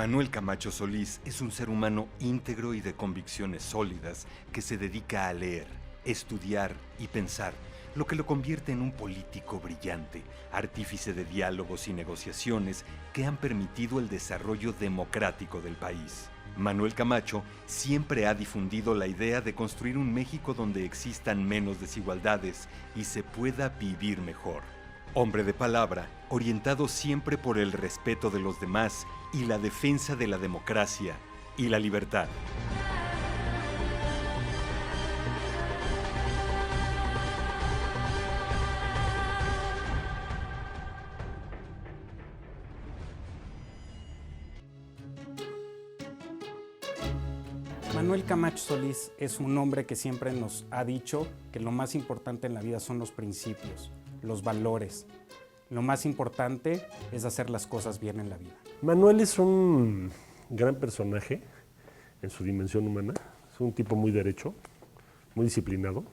Manuel Camacho Solís es un ser humano íntegro y de convicciones sólidas que se dedica a leer, estudiar y pensar, lo que lo convierte en un político brillante, artífice de diálogos y negociaciones que han permitido el desarrollo democrático del país. Manuel Camacho siempre ha difundido la idea de construir un México donde existan menos desigualdades y se pueda vivir mejor. Hombre de palabra, orientado siempre por el respeto de los demás y la defensa de la democracia y la libertad. Manuel Camacho Solís es un hombre que siempre nos ha dicho que lo más importante en la vida son los principios, los valores. Lo más importante es hacer las cosas bien en la vida. Manuel es un gran personaje en su dimensión humana. Es un tipo muy derecho, muy disciplinado.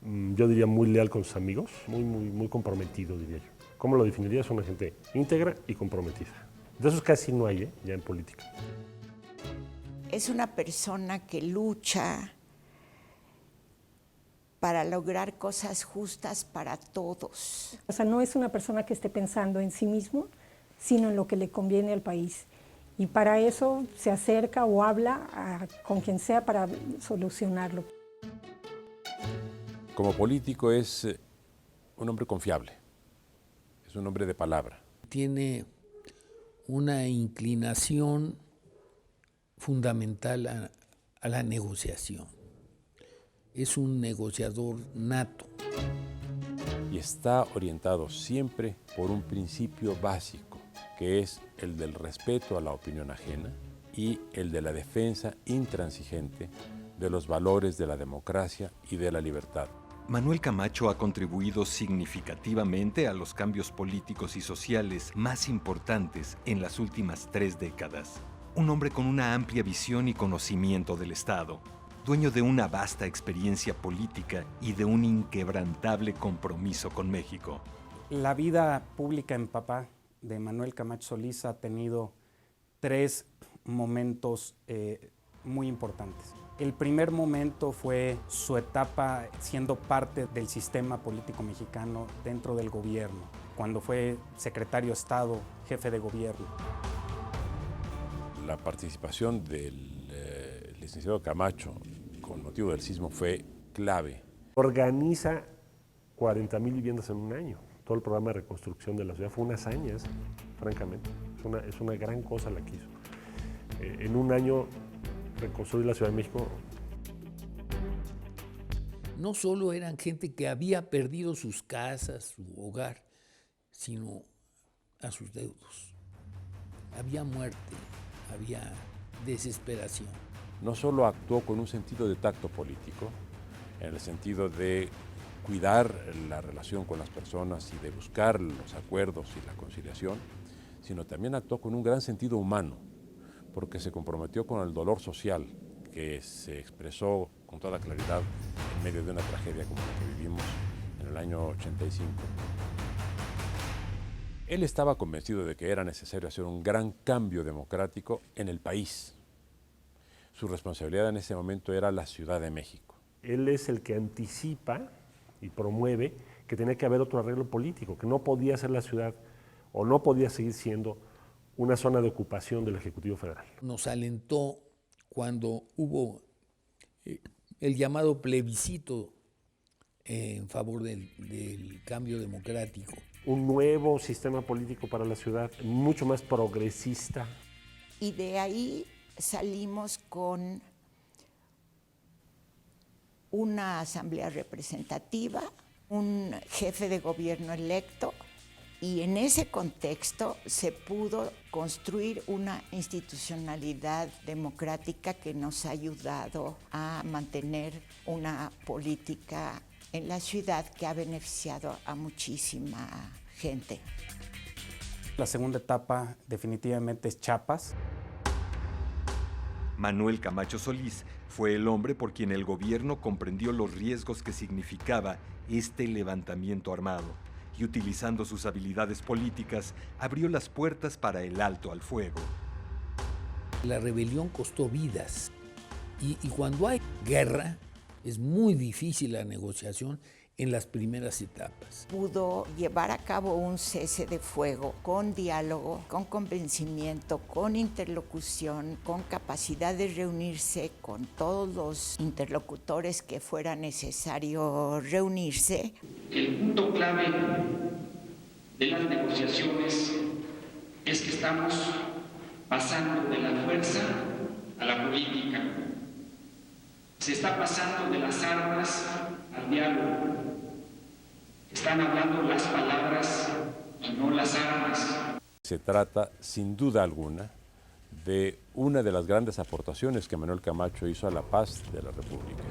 Yo diría muy leal con sus amigos, muy comprometido, diría yo. ¿Cómo lo definiría? Es una gente íntegra y comprometida. De esos casi no hay, ya en política. Es una persona que lucha para lograr cosas justas para todos. O sea, no es una persona que esté pensando en sí mismo, sino en lo que le conviene al país. Y para eso se acerca o habla con quien sea para solucionarlo. Como político es un hombre confiable, es un hombre de palabra. Tiene una inclinación fundamental a la negociación. Es un negociador nato. Y está orientado siempre por un principio básico, que es el del respeto a la opinión ajena y el de la defensa intransigente de los valores de la democracia y de la libertad. Manuel Camacho ha contribuido significativamente a los cambios políticos y sociales más importantes en las últimas 3 décadas. Un hombre con una amplia visión y conocimiento del Estado, dueño de una vasta experiencia política y de un inquebrantable compromiso con México. La vida pública en papá de Manuel Camacho Solís ha tenido 3 momentos muy importantes. El primer momento fue su etapa siendo parte del sistema político mexicano dentro del gobierno, cuando fue secretario de Estado, jefe de gobierno. La participación del licenciado Camacho con motivo del sismo fue clave. Organiza 40,000 viviendas en un año. Todo el programa de reconstrucción de la ciudad fue una hazaña, francamente. Es una gran cosa la que hizo. En un año reconstruir la Ciudad de México. No solo eran gente que había perdido sus casas, su hogar, sino a sus deudos. Había muerte, había desesperación. No solo actuó con un sentido de tacto político, en el sentido de cuidar la relación con las personas y de buscar los acuerdos y la conciliación, sino también actuó con un gran sentido humano, porque se comprometió con el dolor social que se expresó con toda claridad en medio de una tragedia como la que vivimos en el año 85. Él estaba convencido de que era necesario hacer un gran cambio democrático en el país. Su responsabilidad en ese momento era la Ciudad de México. Él es el que anticipa y promueve que tenía que haber otro arreglo político, que no podía ser la ciudad o no podía seguir siendo una zona de ocupación del Ejecutivo Federal. Nos alentó cuando hubo el llamado plebiscito en favor del cambio democrático. Un nuevo sistema político para la ciudad, mucho más progresista. Y de ahí salimos con una asamblea representativa, un jefe de gobierno electo, y en ese contexto se pudo construir una institucionalidad democrática que nos ha ayudado a mantener una política en la ciudad que ha beneficiado a muchísima gente. La segunda etapa definitivamente es Chiapas. Manuel Camacho Solís fue el hombre por quien el gobierno comprendió los riesgos que significaba este levantamiento armado y, utilizando sus habilidades políticas, abrió las puertas para el alto al fuego. La rebelión costó vidas y cuando hay guerra es muy difícil la negociación en las primeras etapas. Pudo llevar a cabo un cese de fuego con diálogo, con convencimiento, con interlocución, con capacidad de reunirse con todos los interlocutores que fuera necesario reunirse. El punto clave de las negociaciones es que estamos pasando de la fuerza a la política. Se está pasando de las armas al diálogo. Están hablando las palabras y no las armas. Se trata, sin duda alguna, de una de las grandes aportaciones que Manuel Camacho hizo a la paz de la República.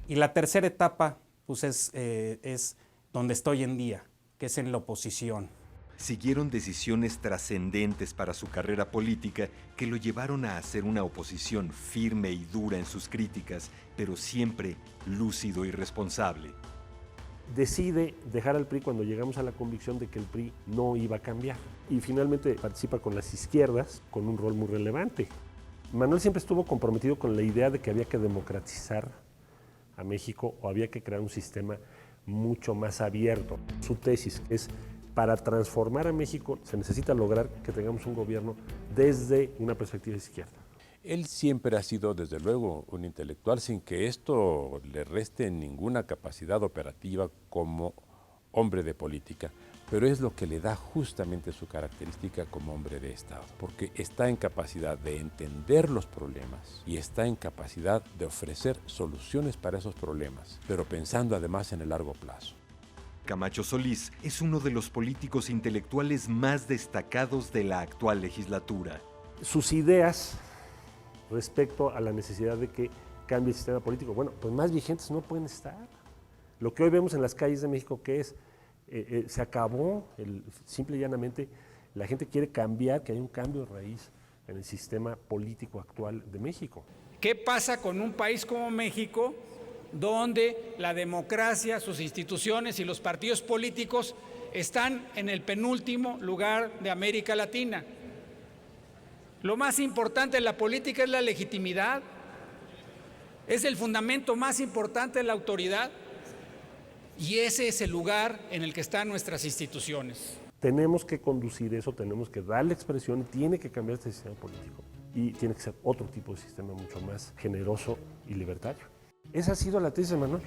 Y la tercera etapa pues es donde estoy hoy en día, que es en la oposición. Siguieron decisiones trascendentes para su carrera política que lo llevaron a hacer una oposición firme y dura en sus críticas, pero siempre lúcido y responsable. Decide dejar al PRI cuando llegamos a la convicción de que el PRI no iba a cambiar. Y finalmente participa con las izquierdas con un rol muy relevante. Manuel siempre estuvo comprometido con la idea de que había que democratizar a México o había que crear un sistema mucho más abierto. Su tesis es: para transformar a México se necesita lograr que tengamos un gobierno desde una perspectiva izquierda. Él siempre ha sido, desde luego, un intelectual sin que esto le reste ninguna capacidad operativa como hombre de política, pero es lo que le da justamente su característica como hombre de Estado, porque está en capacidad de entender los problemas y está en capacidad de ofrecer soluciones para esos problemas, pero pensando además en el largo plazo. Camacho Solís es uno de los políticos intelectuales más destacados de la actual legislatura. Sus ideas respecto a la necesidad de que cambie el sistema político, bueno, pues más vigentes no pueden estar. Lo que hoy vemos en las calles de México, que es, se acabó, simple y llanamente, la gente quiere cambiar, que haya un cambio de raíz en el sistema político actual de México. ¿Qué pasa con un país como México, donde la democracia, sus instituciones y los partidos políticos están en el penúltimo lugar de América Latina? Lo más importante en la política es la legitimidad, es el fundamento más importante de la autoridad y ese es el lugar en el que están nuestras instituciones. Tenemos que conducir eso, tenemos que darle expresión, tiene que cambiar este sistema político y tiene que ser otro tipo de sistema mucho más generoso y libertario. Esa ha sido la tesis de Manuel.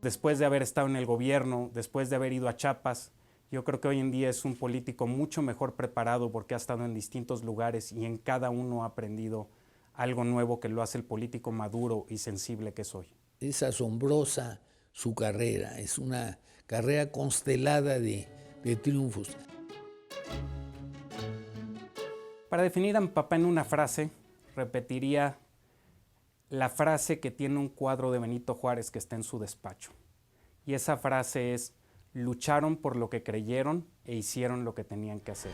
Después de haber estado en el gobierno, después de haber ido a Chiapas, yo creo que hoy en día es un político mucho mejor preparado porque ha estado en distintos lugares y en cada uno ha aprendido algo nuevo que lo hace el político maduro y sensible que es hoy. Es asombrosa su carrera, es una carrera constelada de triunfos. Para definir a mi papá en una frase, repetiría la frase que tiene un cuadro de Benito Juárez que está en su despacho. Y esa frase es: lucharon por lo que creyeron e hicieron lo que tenían que hacer.